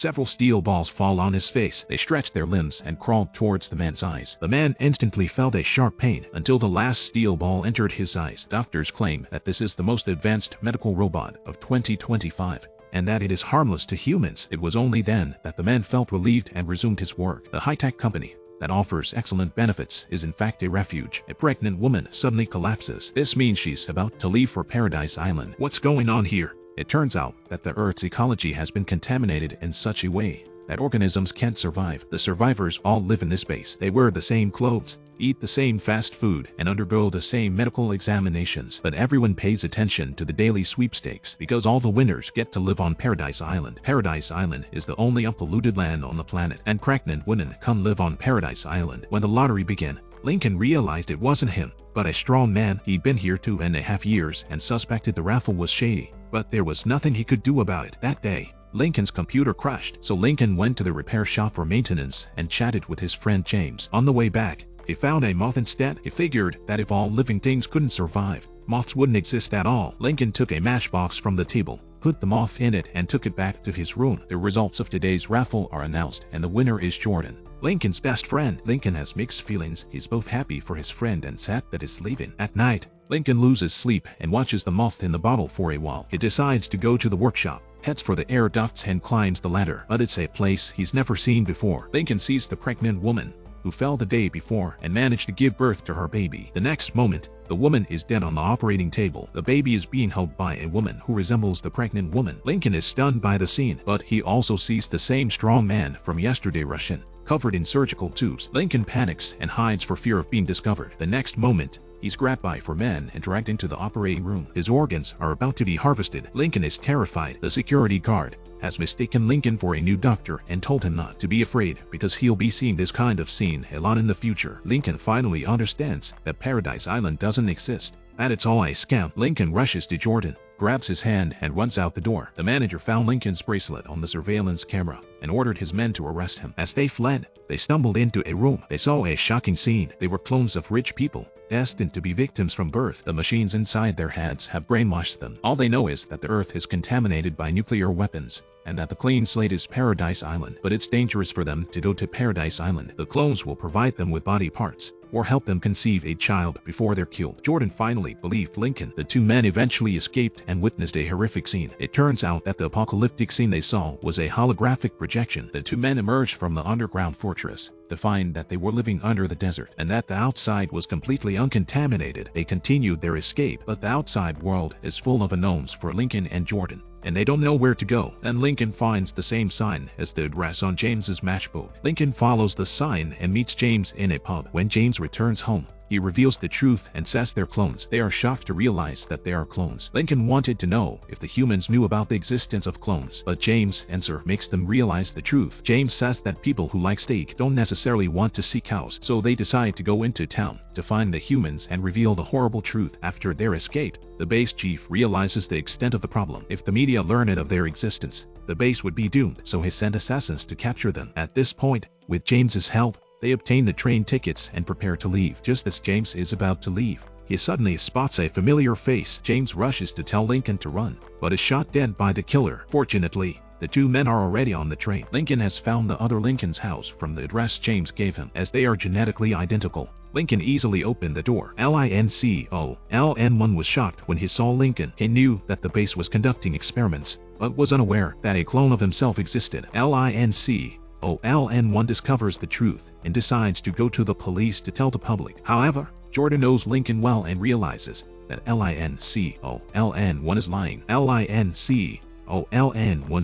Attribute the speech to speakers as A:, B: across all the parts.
A: Several steel balls fall on his face. They stretch their limbs and crawl towards the man's eyes. The man instantly felt a sharp pain until the last steel ball entered his eyes. Doctors claim that this is the most advanced medical robot of 2025 and that it is harmless to humans. It was only then that the man felt relieved and resumed his work. The high-tech company that offers excellent benefits is in fact a refuge. A pregnant woman suddenly collapses. This means she's about to leave for Paradise Island. What's going on here? It turns out that the Earth's ecology has been contaminated in such a way that organisms can't survive. The survivors all live in this base. They wear the same clothes, eat the same fast food, and undergo the same medical examinations. But everyone pays attention to the daily sweepstakes because all the winners get to live on Paradise Island. Paradise Island is the only unpolluted land on the planet, and pregnant women can live on Paradise Island. When the lottery began, Lincoln realized it wasn't him, but a strong man. He'd been here 2.5 years and suspected the raffle was shady, but there was nothing he could do about it. That day, Lincoln's computer crashed, so Lincoln went to the repair shop for maintenance and chatted with his friend James. On the way back, he found a moth instead. He figured that if all living things couldn't survive, moths wouldn't exist at all. Lincoln took a matchbox from the table, put the moth in it, and took it back to his room. The results of today's raffle are announced, and the winner is Jordan, Lincoln's best friend. Lincoln has mixed feelings. He's both happy for his friend and sad that he's leaving. At night, Lincoln loses sleep and watches the moth in the bottle for a while. He decides to go to the workshop, heads for the air ducts, and climbs the ladder. But it's a place he's never seen before. Lincoln sees the pregnant woman who fell the day before and managed to give birth to her baby. The next moment, the woman is dead on the operating table. The baby is being held by a woman who resembles the pregnant woman. Lincoln is stunned by the scene, but he also sees the same strong man from yesterday rush in, covered in surgical tubes. Lincoln panics and hides for fear of being discovered. The next moment, he's grabbed by 4 men and dragged into the operating room. His organs are about to be harvested. Lincoln is terrified. The security guard has mistaken Lincoln for a new doctor and told him not to be afraid because he'll be seeing this kind of scene a lot in the future. Lincoln finally understands that Paradise Island doesn't exist, that it's all a scam. Lincoln rushes to Jordan, grabs his hand, and runs out the door. The manager found Lincoln's bracelet on the surveillance camera and ordered his men to arrest him. As they fled, they stumbled into a room. They saw a shocking scene. They were clones of rich people, destined to be victims from birth. The machines inside their heads have brainwashed them. All they know is that the Earth is contaminated by nuclear weapons and that the clean slate is Paradise Island. But it's dangerous for them to go to Paradise Island. The clones will provide them with body parts or help them conceive a child before they're killed. Jordan finally believed Lincoln. The 2 men eventually escaped and witnessed a horrific scene. It turns out that the apocalyptic scene they saw was a holographic projection. The 2 men emerged from the underground fortress to find that they were living under the desert and that the outside was completely uncontaminated. They continued their escape, but the outside world is full of unknowns for Lincoln and Jordan, and they don't know where to go. And Lincoln finds the same sign as the address on James's matchbook. Lincoln follows the sign and meets James in a pub. When James returns home, he reveals the truth and says they're clones. They are shocked to realize that they are clones. Lincoln wanted to know if the humans knew about the existence of clones, but James' answer makes them realize the truth. James says that people who like steak don't necessarily want to see cows, so they decide to go into town to find the humans and reveal the horrible truth. After their escape, the base chief realizes the extent of the problem. If the media learned of their existence, the base would be doomed, so he sent assassins to capture them. At this point, with James's help, they obtain the train tickets and prepare to leave. Just as James is about to leave, he suddenly spots a familiar face. James rushes to tell Lincoln to run, but is shot dead by the killer. Fortunately, the 2 men are already on the train. Lincoln has found the other Lincoln's house from the address James gave him. As they are genetically identical, Lincoln easily opened the door. LN1 was shocked when he saw Lincoln. He knew that the base was conducting experiments, but was unaware that a clone of himself existed. LN1 discovers the truth and decides to go to the police to tell the public. However, Jordan knows Lincoln well and realizes that LN1 is lying. LN1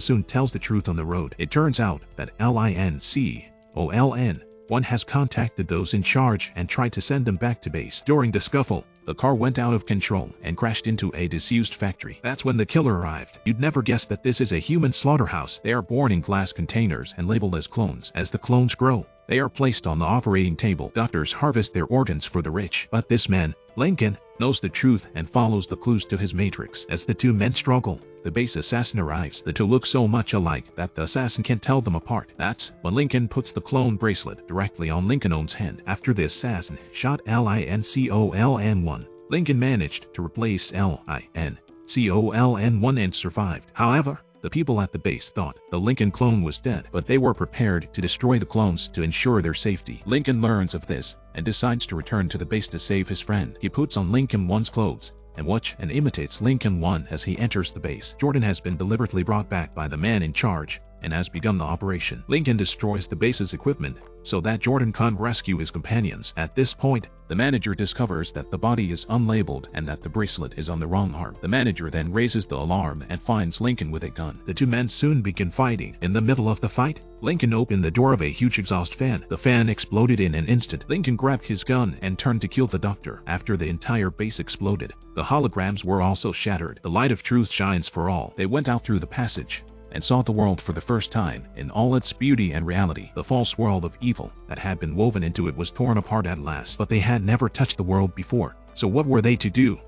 A: soon tells the truth on the road. It turns out that LN1 has contacted those in charge and tried to send them back to base. During the scuffle, the car went out of control and crashed into a disused factory. That's when the killer arrived. You'd never guess that this is a human slaughterhouse. They are born in glass containers and labeled as clones. As the clones grow, they are placed on the operating table. Doctors harvest their organs for the rich. But this man, Lincoln, knows the truth and follows the clues to his matrix. As the 2 men struggle, the base assassin arrives. The 2 look so much alike that the assassin can't tell them apart. That's when Lincoln puts the clone bracelet directly on Lincoln's hand. After the assassin shot LN1, Lincoln managed to replace LN1 and survived. However, The people at the base thought the Lincoln clone was dead, but they were prepared to destroy the clones to ensure their safety. Lincoln learns of this and decides to return to the base to save his friend. He puts on Lincoln 1's clothes and watch and imitates Lincoln 1 as he enters the base. Jordan has been deliberately brought back by the man in charge and has begun the operation. Lincoln destroys the base's equipment so that Jordan can't rescue his companions. At this point, the manager discovers that the body is unlabeled and that the bracelet is on the wrong arm. The manager then raises the alarm and finds Lincoln with a gun. The two men soon begin fighting. In the middle of the fight, Lincoln opened the door of a huge exhaust fan. The fan exploded in an instant. Lincoln grabbed his gun and turned to kill the doctor. After the entire base exploded, the holograms were also shattered. The light of truth shines for all. They went out through the passage and saw the world for the first time in all its beauty and reality. The false world of evil that had been woven into it was torn apart at last, but they had never touched the world before. So what were they to do?